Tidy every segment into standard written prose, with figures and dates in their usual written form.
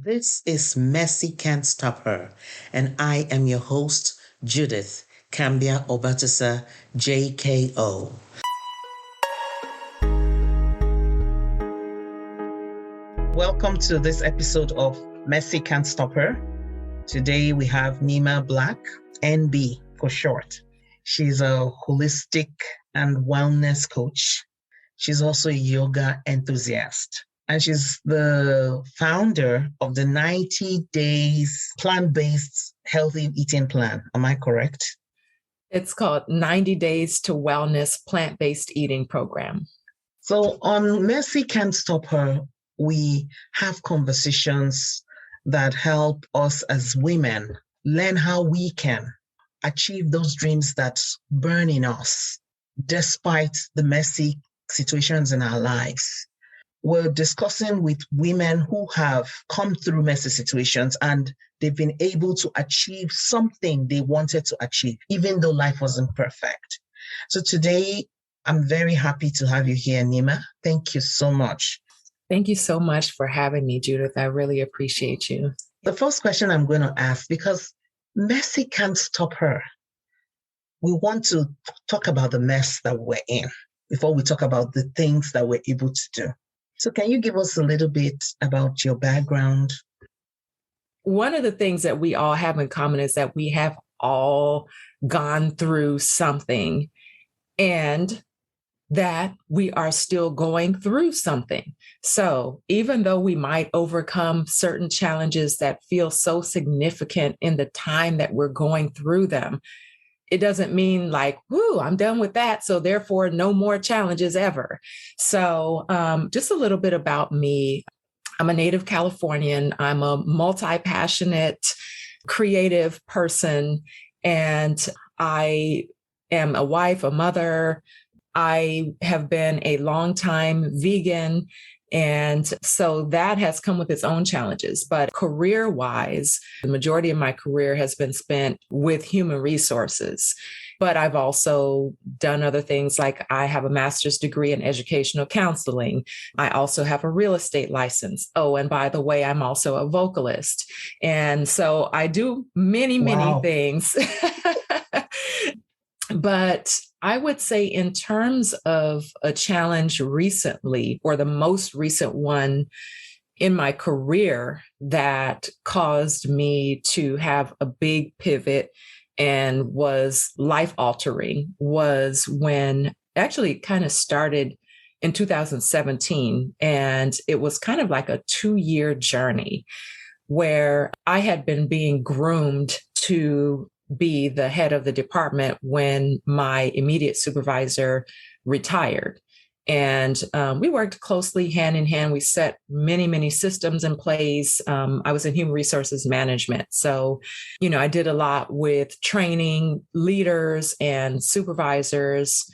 This is Messi Can't Stop Her, and I am your host, Judith Cambia Obatasa, JKO. Welcome to this episode of Messi Can't Stop Her. Today we have Neema Black, NB for short. She's a holistic and wellness coach. She's also a yoga enthusiast. And she's the founder of the 90 days plant-based healthy eating plan. Am I correct? It's called 90 Days to Wellness Plant-Based Eating Program. So on Messi Can't Stop Her, we have conversations that help us as women learn how we can achieve those dreams that burn in us, despite the messy situations in our lives. We're discussing with women who have come through messy situations and they've been able to achieve something they wanted to achieve, even though life wasn't perfect. So today, I'm very happy to have you here, Neema. Thank you so much. Thank you so much for having me, Judith. I really appreciate you. The first question I'm going to ask, because Messi can't stop her. We want to talk about the mess that we're in before we talk about the things that we're able to do. So can you give us a little bit about your background? One of the things that we all have in common is that we have all gone through something and that we are still going through something. So even though we might overcome certain challenges that feel so significant in the time that we're going through them, it doesn't mean like, whoo, I'm done with that. So therefore, no more challenges ever. So just a little bit about me. I'm a native Californian. I'm a multi-passionate, creative person. And I am a wife, a mother. I have been a longtime vegan. And so that has come with its own challenges. But career-wise, the majority of my career has been spent with human resources. But I've also done other things, like I have a master's degree in educational counseling. I also have a real estate license. Oh, and by the way, I'm also a vocalist. And so I do many things. But I would say in terms of a challenge recently, or the most recent one in my career that caused me to have a big pivot and was life altering, was when actually it kind of started in 2017. And it was kind of like a 2-year journey where I had been being groomed to be the head of the department when my immediate supervisor retired. And we worked closely hand in hand. We set many systems in place. I was in human resources management. So, I did a lot with training leaders and supervisors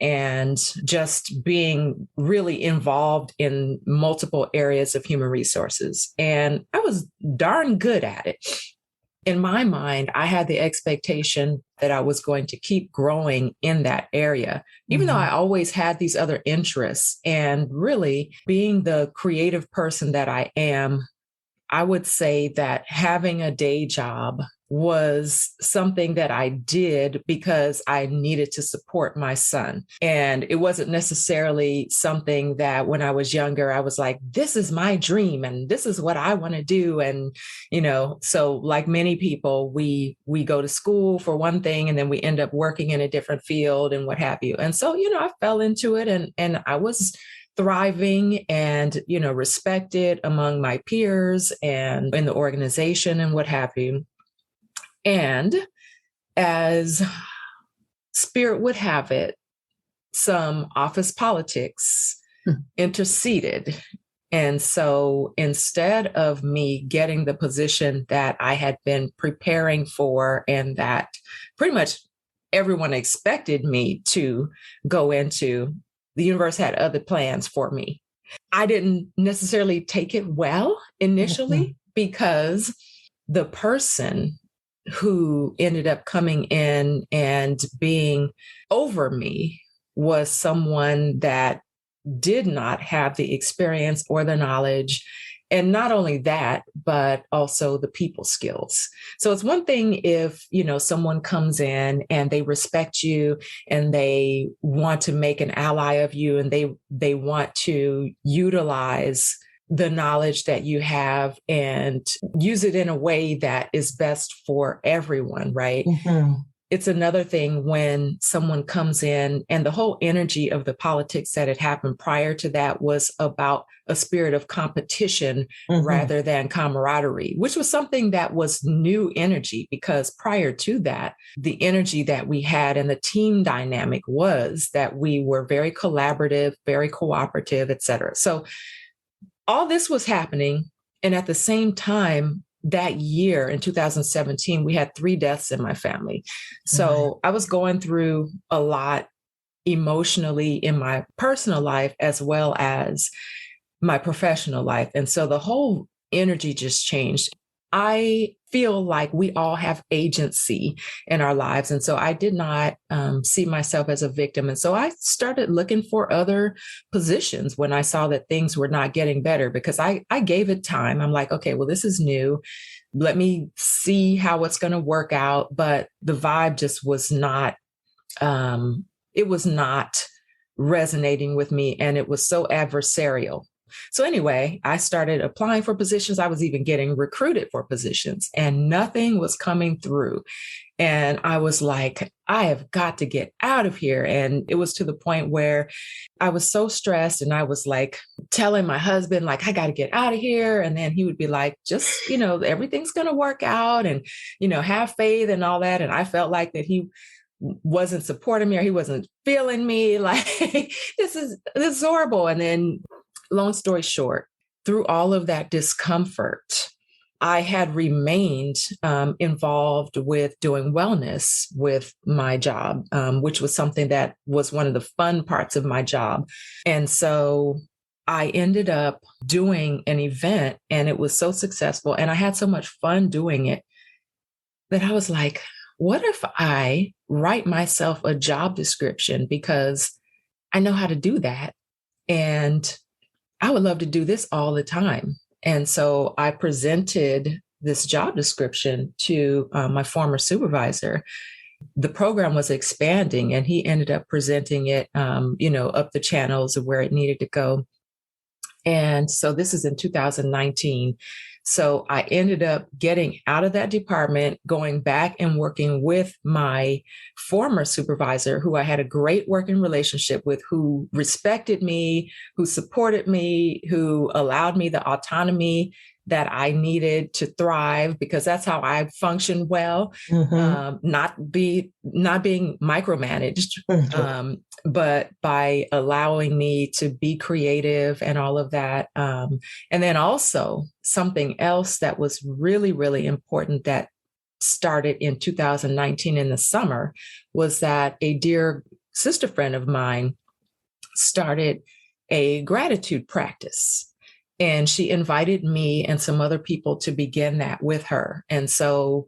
and just being really involved in multiple areas of human resources. And I was darn good at it. In my mind, I had the expectation that I was going to keep growing in that area, even though I always had these other interests. And really, being the creative person that I am, I would say that having a day job was something that I did because I needed to support my son. And it wasn't necessarily something that when I was younger, I was like, this is my dream and this is what I want to do. And, so like many people, we go to school for one thing and then we end up working in a different field and what have you. And so, I fell into it and I was thriving and, respected among my peers and in the organization and what have you. And as spirit would have it, some office politics interceded. And so instead of me getting the position that I had been preparing for and that pretty much everyone expected me to go into, the universe had other plans for me. I didn't necessarily take it well initially because the person who ended up coming in and being over me was someone that did not have the experience or the knowledge And not only that, but also the people skills. So it's one thing if, someone comes in and they respect you and they want to make an ally of you, and they want to utilize the knowledge that you have and use it in a way that is best for everyone, right? Mm-hmm. It's another thing when someone comes in, and the whole energy of the politics that had happened prior to that was about a spirit of competition rather than camaraderie, which was something that was new energy, because prior to that, the energy that we had and the team dynamic was that we were very collaborative, very cooperative, et cetera. So all this was happening. And at the same time, that year in 2017, we had 3 deaths in my family. So I was going through a lot emotionally in my personal life as well as my professional life. And so the whole energy just changed. I feel like we all have agency in our lives. And so I did not see myself as a victim. And so I started looking for other positions when I saw that things were not getting better, because I gave it time. I'm like, okay, well, this is new. Let me see how it's going to work out. But the vibe just was not, it was not resonating with me. And it was so adversarial. So anyway, I started applying for positions. I was even getting recruited for positions, and nothing was coming through. And I was like, I have got to get out of here. And it was to the point where I was so stressed, and I was like telling my husband, like, I got to get out of here. And then he would be like, just, everything's going to work out, and, have faith and all that. And I felt like that he wasn't supporting me, or he wasn't feeling me. Like, this is horrible. And then, long story short, through all of that discomfort, I had remained involved with doing wellness with my job, which was something that was one of the fun parts of my job. And so I ended up doing an event, and it was so successful, and I had so much fun doing it that I was like, what if I write myself a job description, because I know how to do that. And I would love to do this all the time. And so I presented this job description to my former supervisor. The program was expanding, and he ended up presenting it, up the channels of where it needed to go. And so this is in 2019. So I ended up getting out of that department, going back and working with my former supervisor, who I had a great working relationship with, who respected me, who supported me, who allowed me the autonomy that I needed to thrive, because that's how I function well, not being micromanaged, but by allowing me to be creative and all of that. And then also something else that was really, really important that started in 2019 in the summer was that a dear sister friend of mine started a gratitude practice. And she invited me and some other people to begin that with her. And so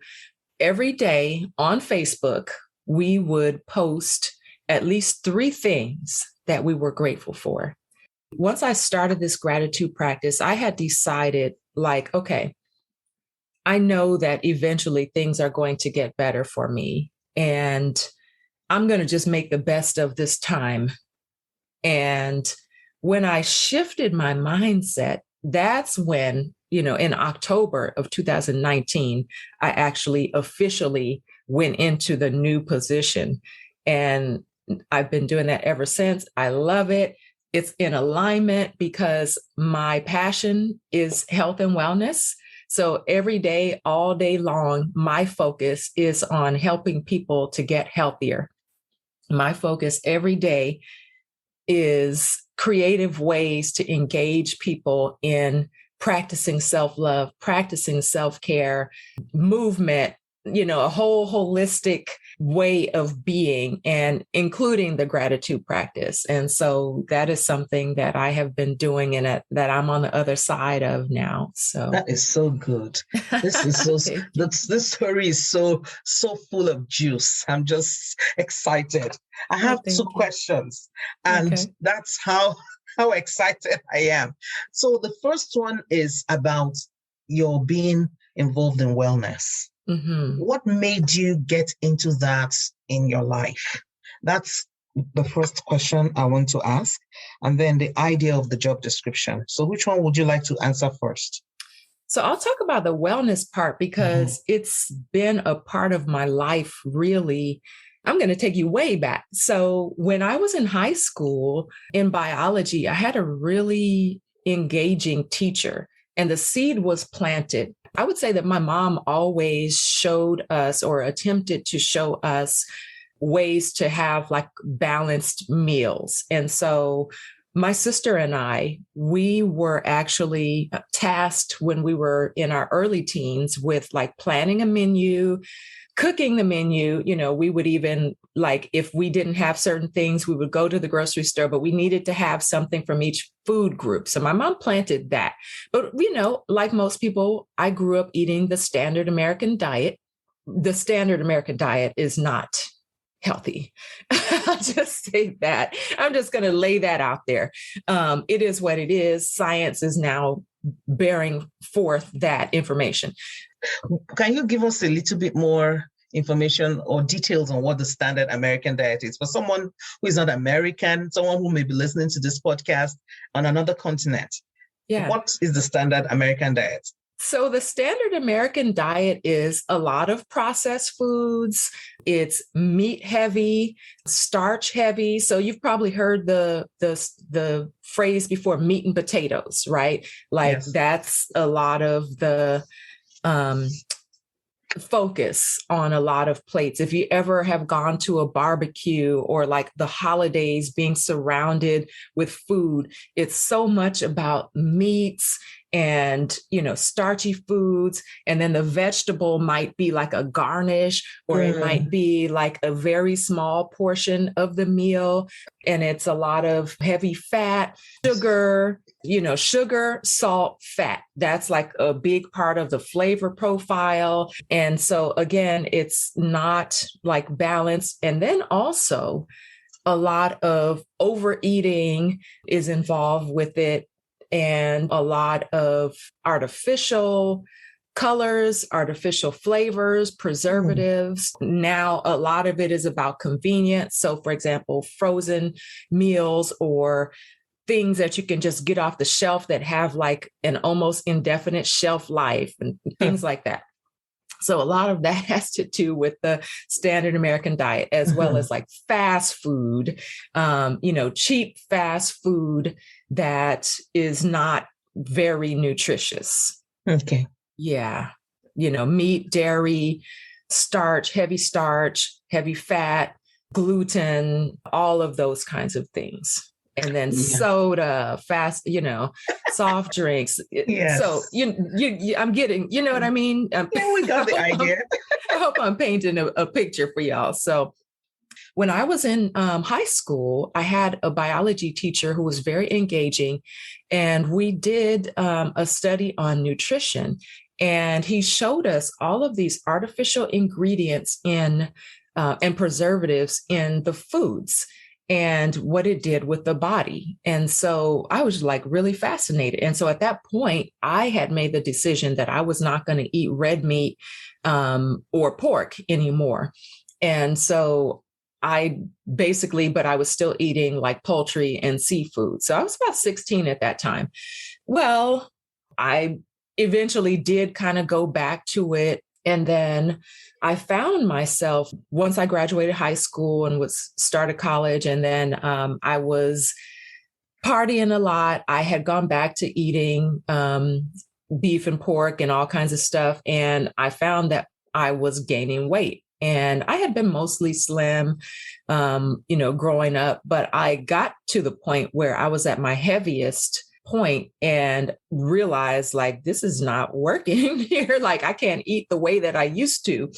every day on Facebook, we would post at least 3 things that we were grateful for. Once I started this gratitude practice, I had decided, like, okay, I know that eventually things are going to get better for me, and I'm going to just make the best of this time. And when I shifted my mindset, that's when, in October of 2019, I actually officially went into the new position. And I've been doing that ever since. I love it. It's in alignment because my passion is health and wellness. So every day, all day long, my focus is on helping people to get healthier. My focus every day is creative ways to engage people in practicing self-love, practicing self-care, movement, a whole holistic way of being, and including the gratitude practice. And so that is something that I have been doing, and that I'm on the other side of now. So that is so good. This is so this story is so full of juice. I'm just excited. I have 2 questions, and that's how how excited I am. So the first one is about your being involved in wellness. Mm-hmm. What made you get into that in your life? That's the first question I want to ask. And then the idea of the job description. So which one would you like to answer first? So I'll talk about the wellness part because it's been a part of my life, really. I'm going to take you way back. So when I was in high school in biology, I had a really engaging teacher, and the seed was planted. I would say that my mom always showed us or attempted to show us ways to have like balanced meals. And so my sister and I, we were actually tasked when we were in our early teens with like planning a menu, cooking the menu. You know, we would even like, if we didn't have certain things, we would go to the grocery store, but we needed to have something from each food group. So my mom planted that. But, you know, like most people, I grew up eating the standard American diet. The standard American diet is not healthy. I'll just say that. I'm just going to lay that out there. It is what it is. Science is now bearing forth that information. Can you give us a little bit more information or details on what the standard American diet is for someone who is not American, someone who may be listening to this podcast on another continent? Yeah. What is the standard American diet? So the standard American diet is a lot of processed foods. It's meat heavy, starch heavy. So you've probably heard the phrase before, meat and potatoes, right? Like Yes. That's a lot of the focus on a lot of plates. If you ever have gone to a barbecue or like the holidays, being surrounded with food, it's so much about meats and, you know, starchy foods. And then the vegetable might be like a garnish, or it might be like a very small portion of the meal. And it's a lot of heavy fat, sugar, you know, sugar, salt, fat. That's like a big part of the flavor profile. And so again, it's not like balanced. And then also a lot of overeating is involved with it, and a lot of artificial colors, artificial flavors, preservatives. Now, a lot of it is about convenience. So, for example, frozen meals or things that you can just get off the shelf that have like an almost indefinite shelf life and things like that. So a lot of that has to do with the standard American diet, as well as like fast food, you know, cheap fast food that is not very nutritious. Okay. Yeah. You know, meat, dairy, starch, heavy fat, gluten, all of those kinds of things. And then soda, fast, you know, soft drinks. Yes. So I'm getting, you know what I mean? Yeah, we got the idea. I hope I'm painting a picture for y'all. So when I was in high school, I had a biology teacher who was very engaging, and we did a study on nutrition. And he showed us all of these artificial ingredients in and preservatives in the foods, and what it did with the body. And so I was like really fascinated. And so at that point, I had made the decision that I was not going to eat red meat or pork anymore. And so but I was still eating like poultry and seafood. So I was about 16 at that time. Well, I eventually did kind of go back to it. And then I found myself, once I graduated high school and started college, and then I was partying a lot. I had gone back to eating beef and pork and all kinds of stuff. And I found that I was gaining weight. And I had been mostly slim, you know, growing up, but I got to the point where I was at my heaviest point and realized like, this is not working here. Like I can't eat the way that I used to.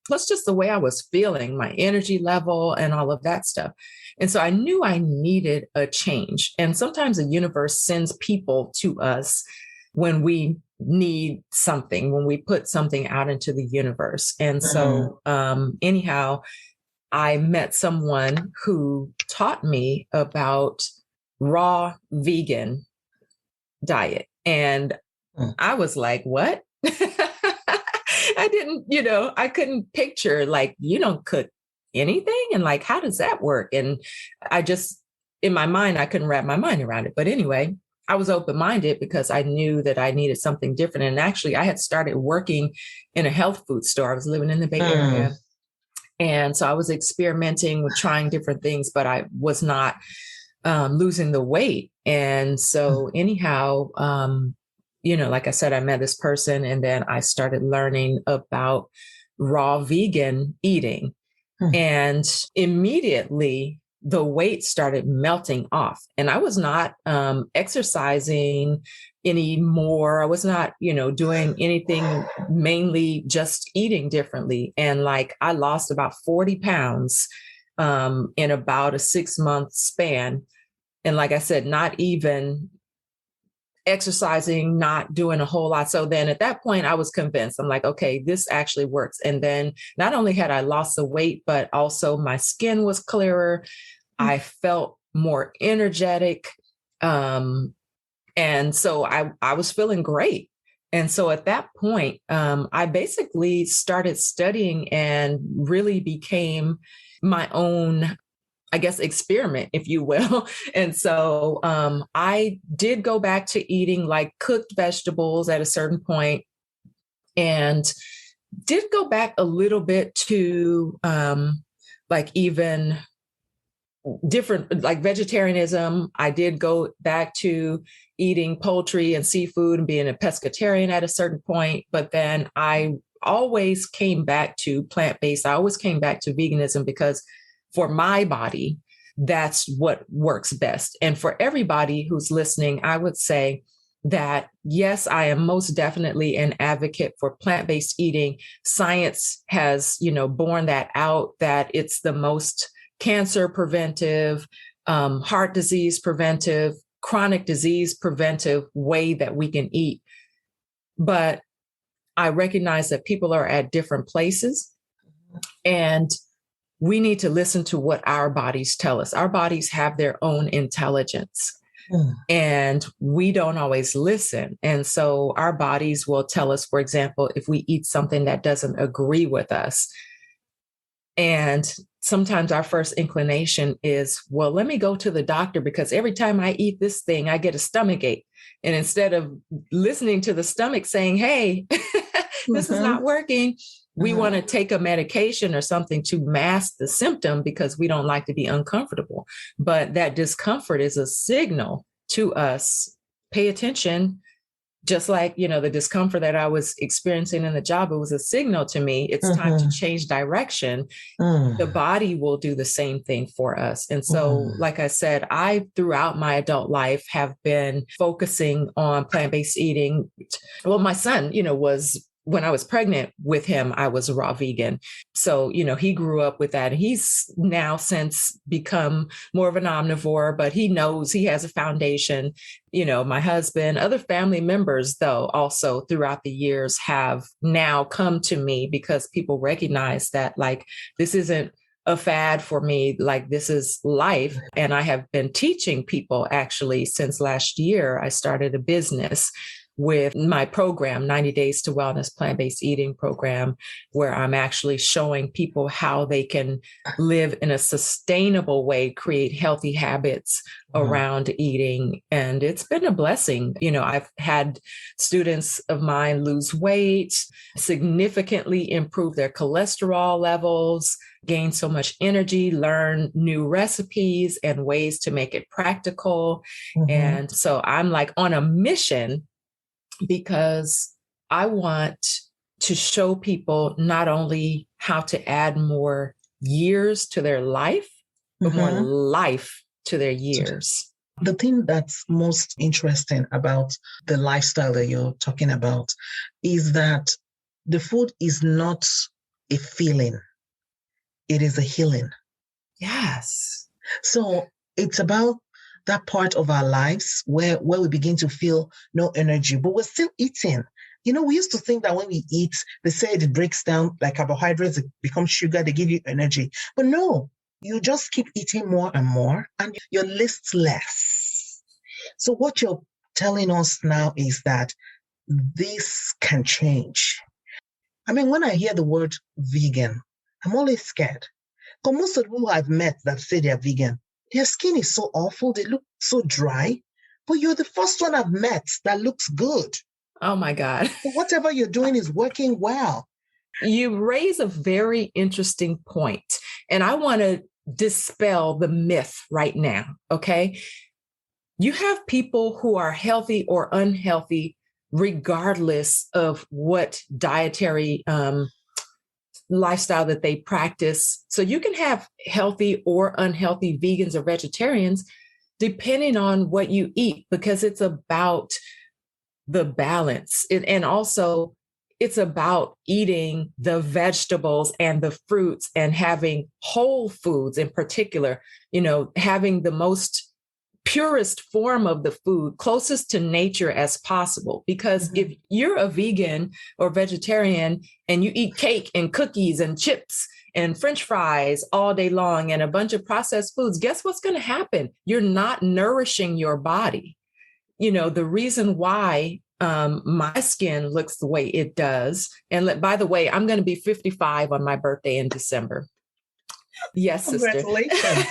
Plus just the way I was feeling, my energy level and all of that stuff. And so I knew I needed a change. And sometimes the universe sends people to us when we need something, when we put something out into the universe. And so anyhow, I met someone who taught me about raw vegan diet. And Mm. I was like, what? I didn't, I couldn't picture, like, you don't cook anything. And like, how does that work? And I just, in my mind, I couldn't wrap my mind around it. But anyway, I was open-minded because I knew that I needed something different. And actually, I had started working in a health food store. I was living in the Bay Area. And so I was experimenting with trying different things, but I was not losing the weight. And so anyhow, like I said, I met this person and then I started learning about raw vegan eating. And immediately the weight started melting off. And I was not exercising anymore. I was not, doing anything, mainly just eating differently. And like I lost about 40 pounds in about a 6-month span. And like I said, not even exercising, not doing a whole lot. So then at that point, I was convinced. I'm like, okay, this actually works. And then not only had I lost the weight, but also my skin was clearer. I felt more energetic. And so I was feeling great. And so at that point, I basically started studying and really became my own, I guess, experiment, if you will. And so I did go back to eating like cooked vegetables at a certain point and did go back a little bit to like even different, like vegetarianism. I did go back to eating poultry and seafood and being a pescatarian at a certain point. But then I always came back to plant-based. I always came back to veganism because for my body, that's what works best. And for everybody who's listening, I would say that, yes, I am most definitely an advocate for plant-based eating. Science has, borne that out, that it's the most cancer preventive, heart disease preventive, chronic disease preventive way that we can eat. But I recognize that people are at different places and we need to listen to what our bodies tell us. Our bodies have their own intelligence. And we don't always listen. And so our bodies will tell us, for example, if we eat something that doesn't agree with us. And sometimes our first inclination is, well, let me go to the doctor because every time I eat this thing, I get a stomach ache. And instead of listening to the stomach saying, hey, this is not working, we want to take a medication or something to mask the symptom because we don't like to be uncomfortable. But that discomfort is a signal to us. Pay attention. Just like, the discomfort that I was experiencing in the job, it was a signal to me. It's time to change direction. The body will do the same thing for us. And so, like I said, I, throughout my adult life, have been focusing on plant-based eating. Well, my son, was, when I was pregnant with him, I was raw vegan. So, he grew up with that. He's now since become more of an omnivore, but he knows he has a foundation. My husband, other family members, though, also throughout the years have now come to me because people recognize that, like, this isn't a fad for me, like this is life. And I have been teaching people actually since last year. I started a business with my program, 90 Days to Wellness Plant-Based Eating program, where I'm actually showing people how they can live in a sustainable way, create healthy habits around eating. And it's been a blessing. I've had students of mine lose weight, significantly improve their cholesterol levels, gain so much energy, learn new recipes and ways to make it practical. And so I'm like on a mission because I want to show people not only how to add more years to their life, but more life to their years. The thing that's most interesting about the lifestyle that you're talking about is that the food is not a feeling, it is a healing. Yes. So it's about that part of our lives where we begin to feel no energy, but we're still eating. We used to think that when we eat, they say it breaks down like carbohydrates, it becomes sugar, they give you energy. But no, you just keep eating more and more and you're listless. So what you're telling us now is that this can change. I mean, when I hear the word vegan, I'm always scared. Because most of the people I've met that say they're vegan, their skin is so awful, they look so dry. But you're the first one I've met that looks good. Oh my God. So whatever you're doing is working well. You raise a very interesting point, and I want to dispel the myth right now. Okay. You have people who are healthy or unhealthy, regardless of what dietary lifestyle that they practice. So you can have healthy or unhealthy vegans or vegetarians, depending on what you eat, because it's about the balance. And also, it's about eating the vegetables and the fruits and having whole foods in particular, having the most purest form of the food closest to nature as possible. Because if you're a vegan or vegetarian and you eat cake and cookies and chips and French fries all day long and a bunch of processed foods, guess what's going to happen? You're not nourishing your body. The reason why my skin looks the way it does. And by the way, I'm going to be 55 on my birthday in December. Yes, sister. Congratulations.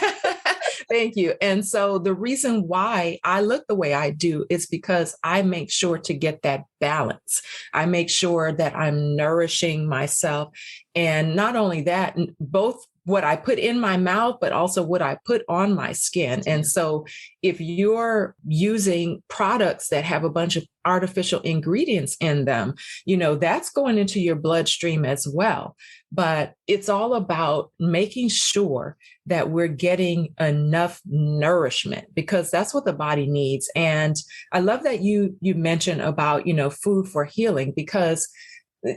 Thank you. And so the reason why I look the way I do is because I make sure to get that balance. I make sure that I'm nourishing myself. And not only that, both what I put in my mouth, but also what I put on my skin. And so if you're using products that have a bunch of artificial ingredients in them, that's going into your bloodstream as well. But it's all about making sure that we're getting enough nourishment, because that's what the body needs. And I love that you mentioned about, food for healing, because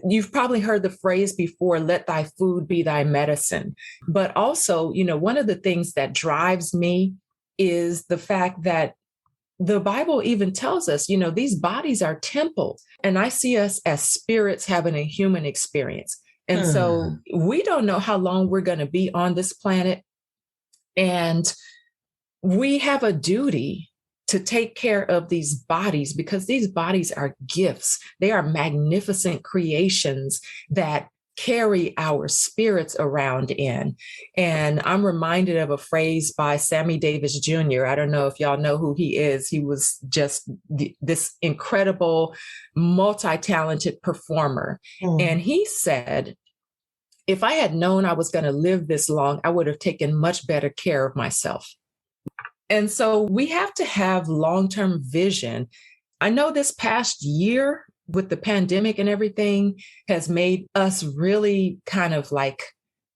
you've probably heard the phrase before, let thy food be thy medicine. But also, one of the things that drives me is the fact that the Bible even tells us, these bodies are temples, and I see us as spirits having a human experience. And so we don't know how long we're going to be on this planet. And we have a duty to take care of these bodies, because these bodies are gifts. They are magnificent creations that carry our spirits around in. And I'm reminded of a phrase by Sammy Davis Jr. I don't know if y'all know who he is. He was just this incredible, multi-talented performer. And he said, if I had known I was going to live this long, I would have taken much better care of myself. And so we have to have long-term vision. I know this past year with the pandemic and everything has made us really kind of like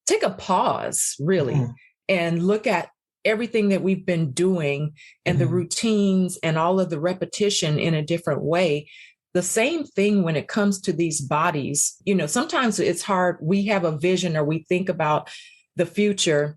take a pause, really, and look at everything that we've been doing and the routines and all of the repetition in a different way. The same thing when it comes to these bodies. Sometimes it's hard. We have a vision or we think about the future.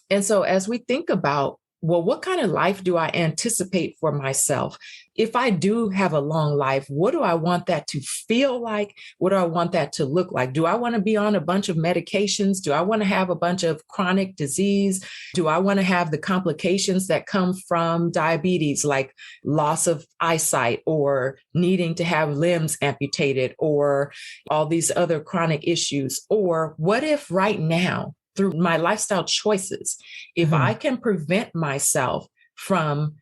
And so as we think about, well, what kind of life do I anticipate for myself? If I do have a long life, what do I want that to feel like? What do I want that to look like? Do I want to be on a bunch of medications? Do I want to have a bunch of chronic disease? Do I want to have the complications that come from diabetes, like loss of eyesight or needing to have limbs amputated or all these other chronic issues? Or what if right now, through my lifestyle choices, if I can prevent myself from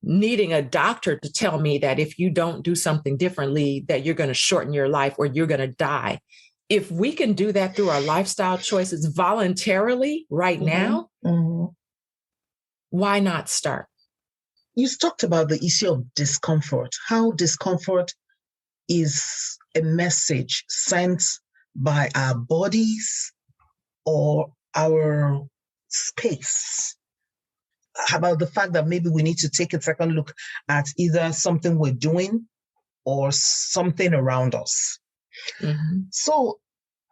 needing a doctor to tell me that if you don't do something differently, that you're going to shorten your life or you're going to die. If we can do that through our lifestyle choices voluntarily right now, why not start? You talked about the issue of discomfort, how discomfort is a message sent by our bodies or our space. How about the fact that maybe we need to take a second look at either something we're doing or something around us. So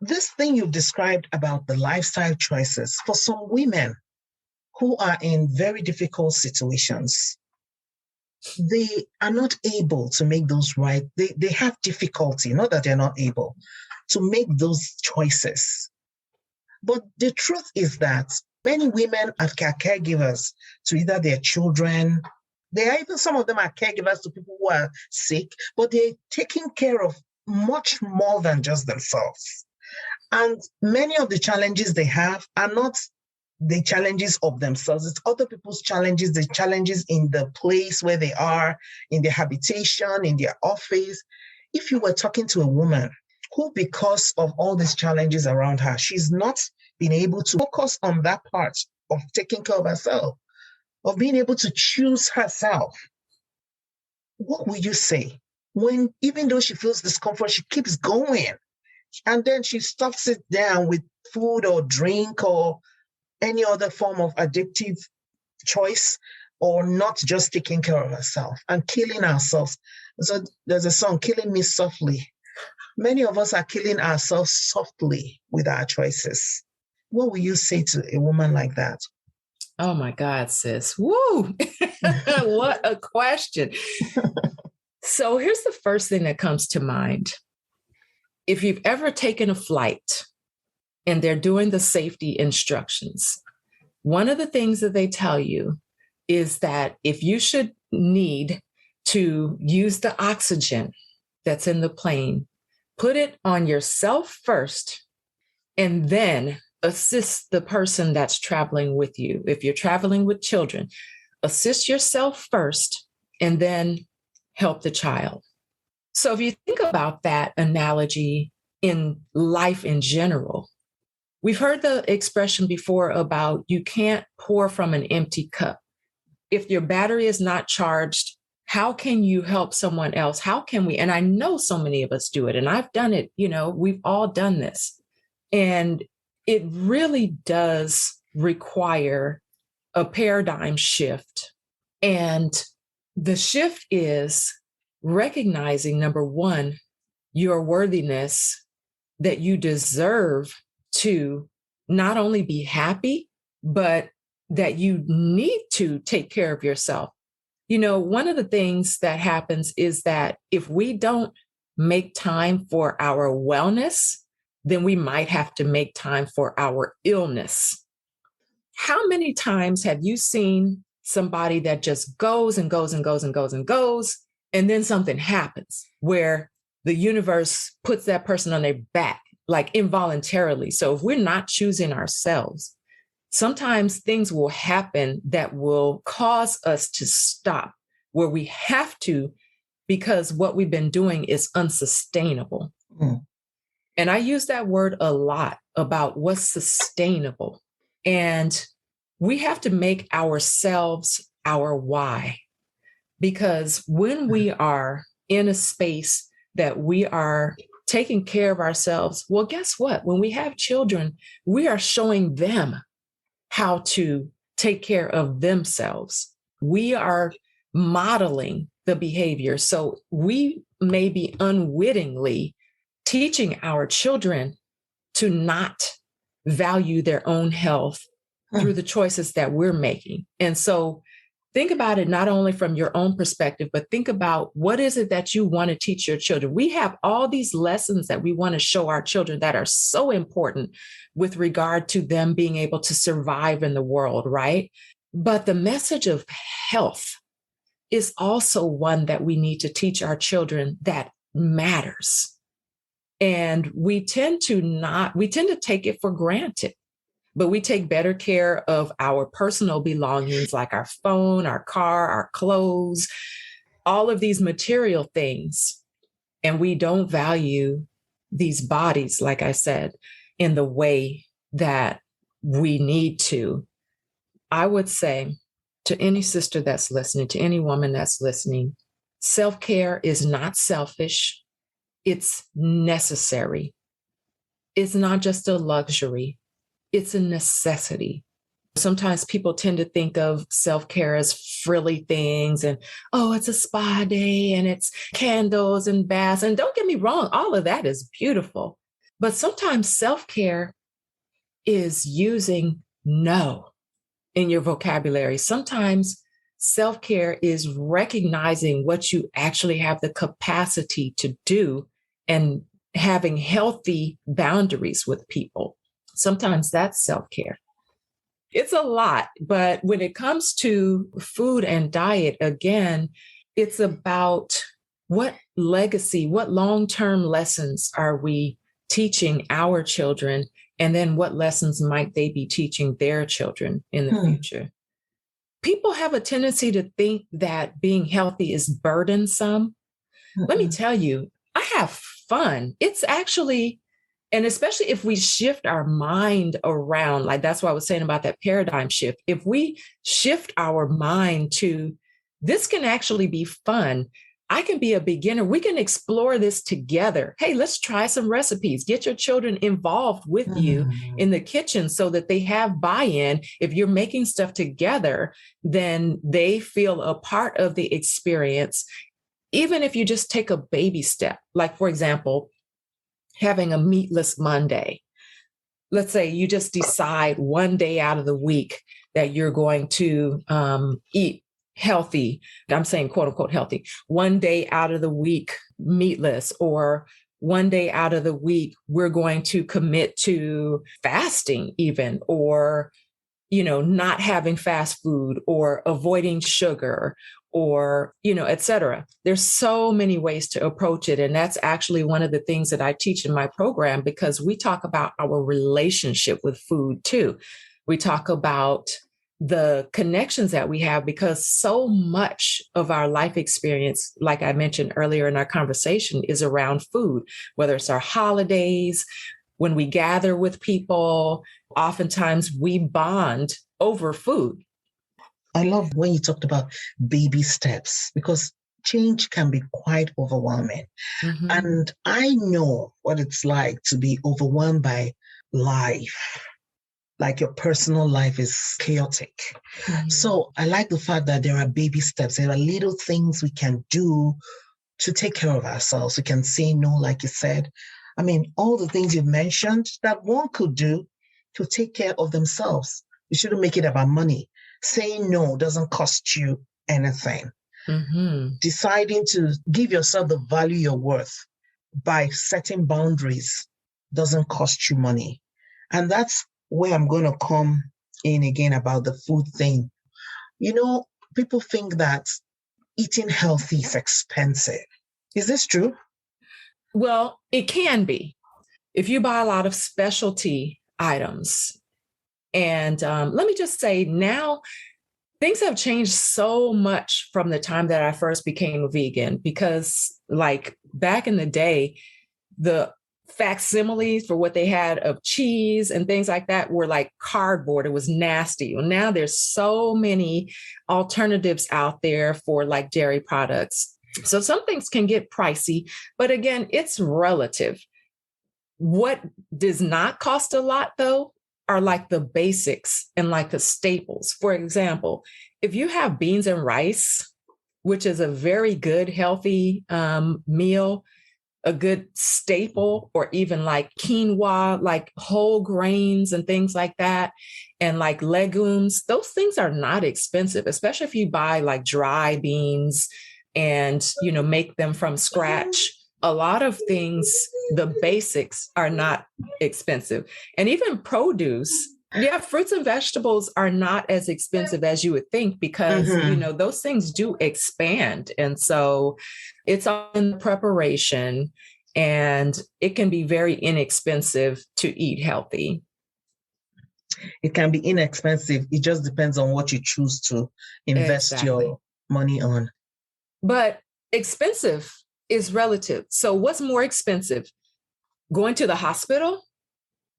this thing you've described about the lifestyle choices, for some women who are in very difficult situations, they are not able to make those right. They have difficulty, not that they're not able to make those choices. But the truth is that many women are caregivers to either their children They are even, some of them are caregivers to people who are sick, but they're taking care of much more than just themselves. And many of the challenges they have are not the challenges of themselves. It's other people's challenges, the challenges in the place where they are, in their habitation, in their office. If you were talking to a woman who, because of all these challenges around her, she's not been able to focus on that part of taking care of herself, of being able to choose herself, what will you say? When, even though she feels discomfort, she keeps going. And then she stuffs it down with food or drink or any other form of addictive choice, or not just taking care of herself and killing ourselves. So there's a song, Killing Me Softly. Many of us are killing ourselves softly with our choices. What will you say to a woman like that? Oh my God, sis. Woo! What a question. So here's the first thing that comes to mind. If you've ever taken a flight and they're doing the safety instructions, one of the things that they tell you is that if you should need to use the oxygen that's in the plane, put it on yourself first and then assist the person that's traveling with you. If you're traveling with children, assist yourself first and then help the child. So if you think about that analogy in life in general, we've heard the expression before about you can't pour from an empty cup. If your battery is not charged, how can you help someone else? How can we? And I know so many of us do it, and I've done it. We've all done this. And it really does require a paradigm shift. And the shift is recognizing, number one, your worthiness, that you deserve to not only be happy, but that you need to take care of yourself. One of the things that happens is that if we don't make time for our wellness, then we might have to make time for our illness. How many times have you seen somebody that just goes and goes and goes and goes and goes, and then something happens where the universe puts that person on their back, like involuntarily? So if we're not choosing ourselves, sometimes things will happen that will cause us to stop where we have to, because what we've been doing is unsustainable. Mm. And I use that word a lot about what's sustainable. And we have to make ourselves our why. Because when we are in a space that we are taking care of ourselves, well, guess what? When we have children, we are showing them how to take care of themselves. We are modeling the behavior. So we may be unwittingly teaching our children to not value their own health through the choices that we're making. And so think about it not only from your own perspective, but think about what is it that you want to teach your children. We have all these lessons that we want to show our children that are so important with regard to them being able to survive in the world, right? But the message of health is also one that we need to teach our children that matters. And we tend to take it for granted. But we take better care of our personal belongings, like our phone, our car, our clothes, all of these material things. And we don't value these bodies, like I said, in the way that we need to. I would say to any sister that's listening, to any woman that's listening, self-care is not selfish. It's necessary. It's not just a luxury. It's a necessity. Sometimes people tend to think of self-care as frilly things and, oh, it's a spa day and it's candles and baths. And don't get me wrong, all of that is beautiful. But sometimes self-care is using no in your vocabulary. Sometimes self-care is recognizing what you actually have the capacity to do and having healthy boundaries with people. Sometimes that's self-care. It's a lot. But when it comes to food and diet, again, it's about what legacy, what long-term lessons are we teaching our children? And then what lessons might they be teaching their children in the future? People have a tendency to think that being healthy is burdensome. Let me tell you, I have fun. It's actually, and especially if we shift our mind around, like that's what I was saying about that paradigm shift. If we shift our mind to this can actually be fun. I can be a beginner. We can explore this together. Hey, let's try some recipes. Get your children involved with you in the kitchen so that they have buy-in. If you're making stuff together, then they feel a part of the experience. Even if you just take a baby step, like for example, having a meatless Monday. Let's say you just decide one day out of the week that you're going to eat healthy. I'm saying quote unquote healthy. One day out of the week, meatless, or one day out of the week, we're going to commit to fasting even, or, not having fast food or avoiding sugar or, et cetera. There's so many ways to approach it. And that's actually one of the things that I teach in my program, because we talk about our relationship with food too. We talk about the connections that we have, because so much of our life experience, like I mentioned earlier in our conversation, is around food, whether it's our holidays, when we gather with people, oftentimes we bond over food. I love when you talked about baby steps, because change can be quite overwhelming. And I know what it's like to be overwhelmed by life. Like your personal life is chaotic. So I like the fact that there are baby steps. There are little things we can do to take care of ourselves. We can say no, like you said. I mean, all the things you've mentioned that one could do to take care of themselves. You shouldn't make it about money. Saying no doesn't cost you anything. Deciding to give yourself the value you're worth by setting boundaries doesn't cost you money. And that's where I'm going to come in again about the food thing. People think that eating healthy is expensive. Is this true? Well, it can be. If you buy a lot of specialty items, and let me just say now, things have changed so much from the time that I first became a vegan, because like back in the day, the facsimiles for what they had of cheese and things like that were like cardboard. It was nasty. Well, now there's so many alternatives out there for like dairy products. So some things can get pricey, but again, it's relative. What does not cost a lot though are like the basics and like the staples. For example, if you have beans and rice, which is a very good, healthy meal, a good staple, or even like quinoa, like whole grains and things like that, and like legumes, those things are not expensive, especially if you buy like dry beans and, make them from scratch. A lot of things, the basics are not expensive. And even produce, fruits and vegetables are not as expensive as you would think, because, those things do expand. And so it's all in the preparation, and it can be very inexpensive to eat healthy. It can be inexpensive. It just depends on what you choose to invest your money on. But expensive is relative. So what's more expensive? Going to the hospital,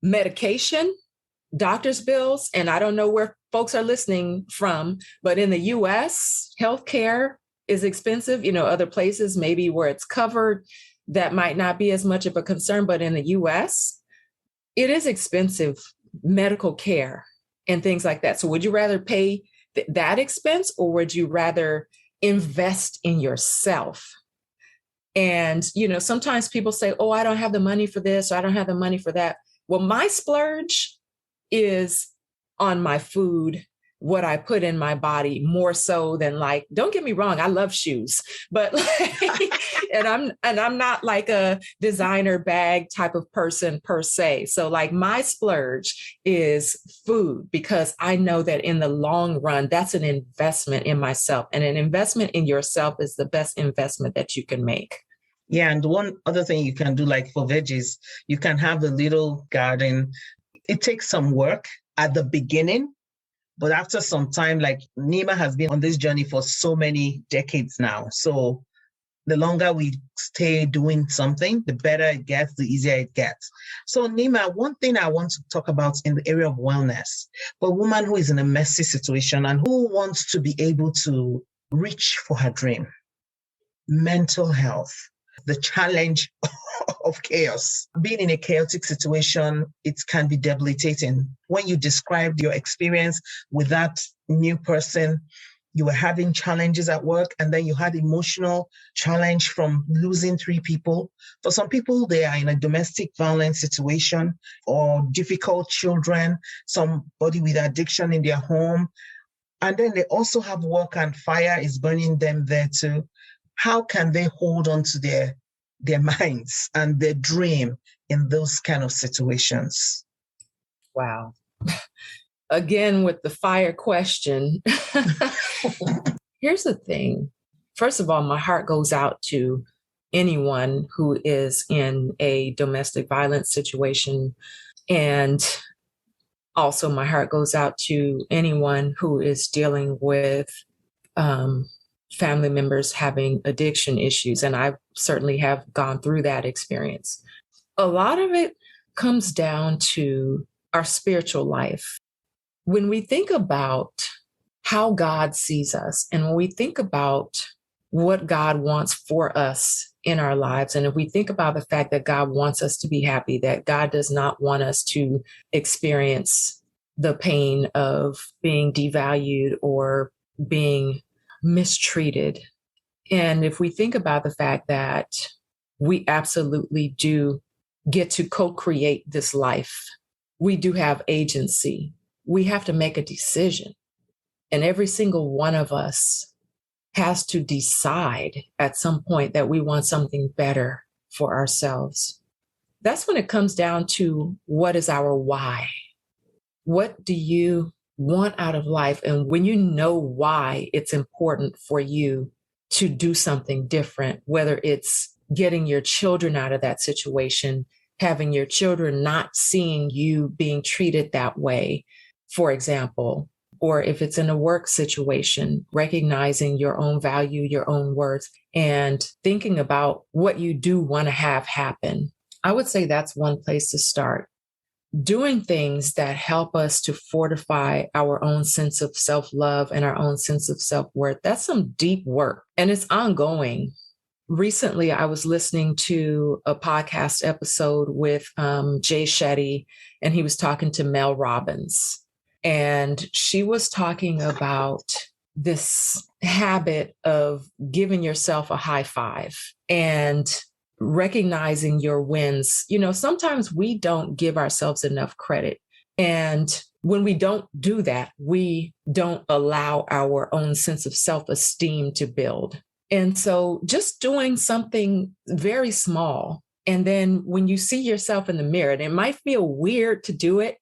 medication, doctor's bills, and I don't know where folks are listening from, but in the US, healthcare is expensive. Other places maybe where it's covered, that might not be as much of a concern, but in the US, it is expensive, medical care and things like that. So would you rather pay that expense, or would you rather invest in yourself? And, sometimes people say, oh, I don't have the money for this, or I don't have the money for that. Well, my splurge is on my food what I put in my body more so than like, don't get me wrong, I love shoes, but like, and I'm not like a designer bag type of person per se. So like my splurge is food, because I know that in the long run, that's an investment in myself, and an investment in yourself is the best investment that you can make. Yeah, and one other thing you can do, like for veggies, you can have a little garden. It takes some work at the beginning, but after some time, like Neema has been on this journey for so many decades now. So the longer we stay doing something, the better it gets, the easier it gets. So Neema, one thing I want to talk about in the area of wellness, for a woman who is in a messy situation and who wants to be able to reach for her dream, mental health, the challenge of chaos. Being in a chaotic situation, it can be debilitating. When you described your experience with that new person, you were having challenges at work, and then you had emotional challenge from losing 3 people. For some people, they are in a domestic violence situation or difficult children, somebody with addiction in their home. And then they also have work and fire is burning them there too. How can they hold on to their minds and their dream in those kind of situations? Wow. Again, with the fire question, here's the thing. First of all, my heart goes out to anyone who is in a domestic violence situation. And also my heart goes out to anyone who is dealing with family members having addiction issues. And I certainly have gone through that experience. A lot of it comes down to our spiritual life. When we think about how God sees us, and when we think about what God wants for us in our lives, and if we think about the fact that God wants us to be happy, that God does not want us to experience the pain of being devalued or being mistreated. And if we think about the fact that we absolutely do get to co-create this life, we do have agency. We have to make a decision. And every single one of us has to decide at some point that we want something better for ourselves. That's when it comes down to what is our why? What do you want out of life? And when you know why it's important for you to do something different, whether it's getting your children out of that situation, having your children not seeing you being treated that way, for example, or if it's in a work situation, recognizing your own value, your own worth, and thinking about what you do want to have happen. I would say that's one place to start. Doing things that help us to fortify our own sense of self-love and our own sense of self-worth. That's some deep work, and it's ongoing. Recently, I was listening to a podcast episode with Jay Shetty, and he was talking to Mel Robbins. And she was talking about this habit of giving yourself a high five and recognizing your wins. You know, sometimes we don't give ourselves enough credit. And when we don't do that, we don't allow our own sense of self-esteem to build. And so just doing something very small. And then when you see yourself in the mirror, and it might feel weird to do it,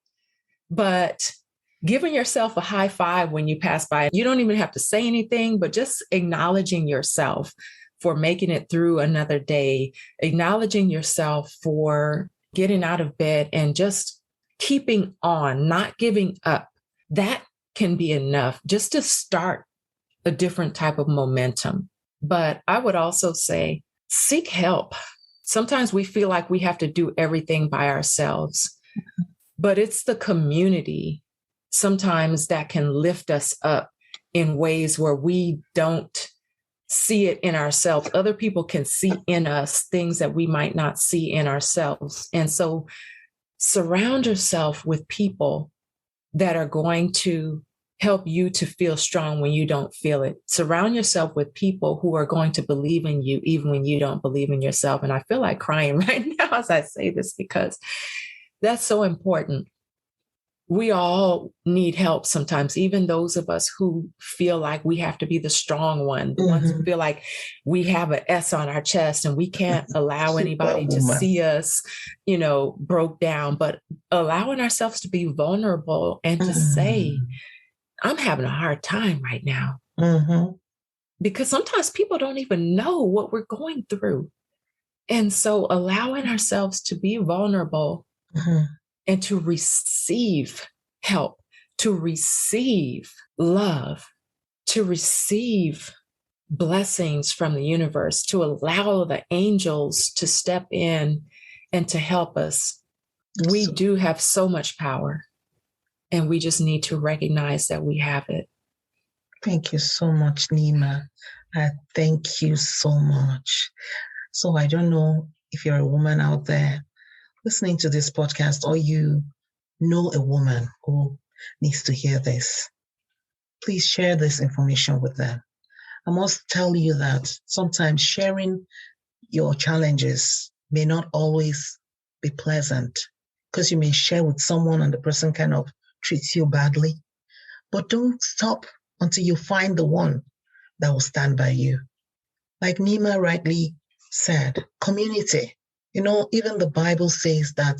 but giving yourself a high five when you pass by, you don't even have to say anything, but just acknowledging yourself for making it through another day, acknowledging yourself for getting out of bed and just keeping on, not giving up. That can be enough just to start a different type of momentum. But I would also say, seek help. Sometimes we feel like we have to do everything by ourselves, but it's the community sometimes that can lift us up in ways where we don't see it in ourselves. Other people can see in us things that we might not see in ourselves. And so surround yourself with people that are going to help you to feel strong when you don't feel it. Surround yourself with people who are going to believe in you, even when you don't believe in yourself. And I feel like crying right now as I say this, because that's so important. we all need help sometimes, even those of us who feel like we have to be the strong one, the ones who feel like we have an S on our chest and we can't allow anybody to see us, broke down, but allowing ourselves to be vulnerable and to say, I'm having a hard time right now. Because sometimes people don't even know what we're going through. And so allowing ourselves to be vulnerable and to receive help, to receive love, to receive blessings from the universe, to allow the angels to step in and to help us. We do have so much power, and we just need to recognize that we have it. Thank you so much, Neema. Thank you so much. So I don't know if you're a woman out there listening to this podcast, or you know a woman who needs to hear this. Please share this information with them. I must tell you that sometimes sharing your challenges may not always be pleasant, because you may share with someone and the person kind of treats you badly. But don't stop until you find the one that will stand by you. Like Neema rightly said, community. Even the Bible says that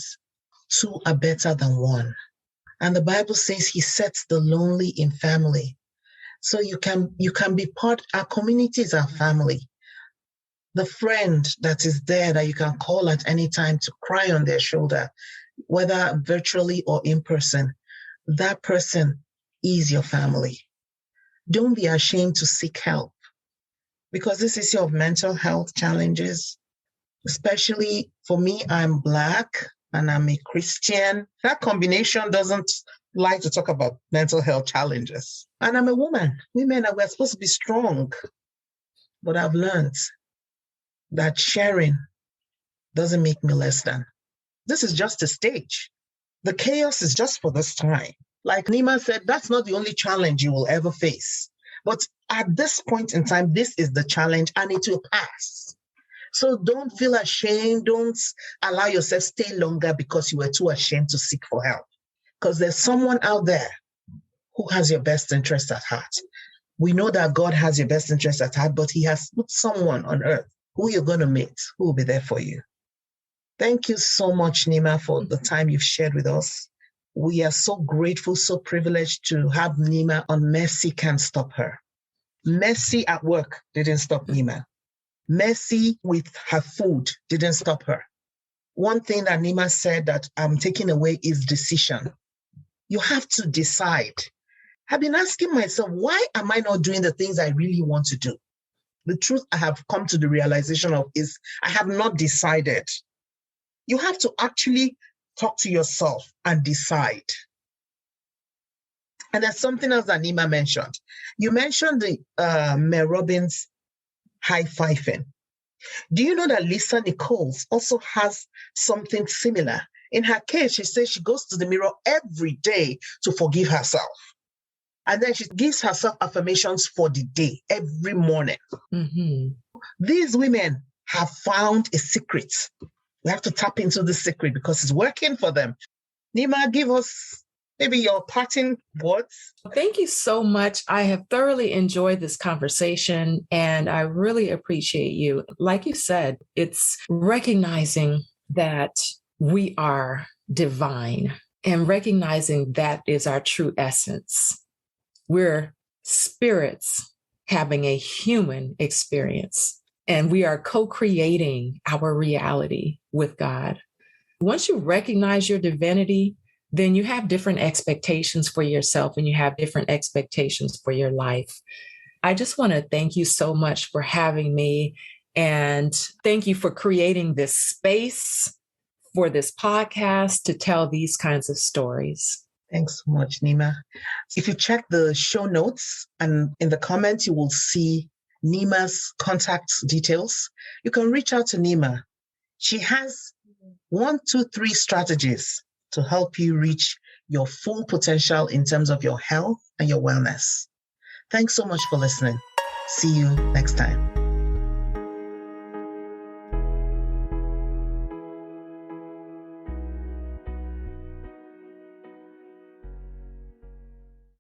two are better than one. And the Bible says he sets the lonely in family. So you can be part, our community is our family. The friend that is there that you can call at any time to cry on their shoulder, whether virtually or in person, that person is your family. Don't be ashamed to seek help, because this issue of mental health challenges, especially for me, I'm Black and I'm a Christian. That combination doesn't like to talk about mental health challenges. And I'm a woman. Women we're supposed to be strong. But I've learned that sharing doesn't make me less than. This is just a stage. The chaos is just for this time. Like Neema said, that's not the only challenge you will ever face. But at this point in time, this is the challenge and it will pass. So don't feel ashamed. Don't allow yourself stay longer because you were too ashamed to seek for help. Because there's someone out there who has your best interest at heart. We know that God has your best interest at heart, but he has put someone on earth who you're going to meet, who will be there for you. Thank you so much, Neema, for the time you've shared with us. We are so grateful, so privileged to have Neema on Mercy Can't Stop Her. Mercy at work didn't stop Neema. Mercy with her food didn't stop her. One thing that Neema said that I'm taking away is decision. You have to decide. I've been asking myself, why am I not doing the things I really want to do? The truth I have come to the realization of is I have not decided. You have to actually talk to yourself and decide. And there's something else that Neema mentioned. You mentioned the Mel Robbins high-fiving. Do you know that Lisa Nichols also has something similar? In her case, she says she goes to the mirror every day to forgive herself. And then she gives herself affirmations for the day, every morning. These women have found a secret. We have to tap into the secret because it's working for them. Neema, give us maybe your parting words. Thank you so much. I have thoroughly enjoyed this conversation and I really appreciate you. Like you said, it's recognizing that we are divine and recognizing that is our true essence. We're spirits having a human experience, and we are co-creating our reality with God. Once you recognize your divinity, then you have different expectations for yourself and you have different expectations for your life. I just want to thank you so much for having me, and thank you for creating this space for this podcast to tell these kinds of stories. Thanks so much, Neema. If you check the show notes and in the comments, you will see Neema's contact details. You can reach out to Neema. She has 1, 2, 3 strategies to help you reach your full potential in terms of your health and your wellness. Thanks so much for listening. See you next time.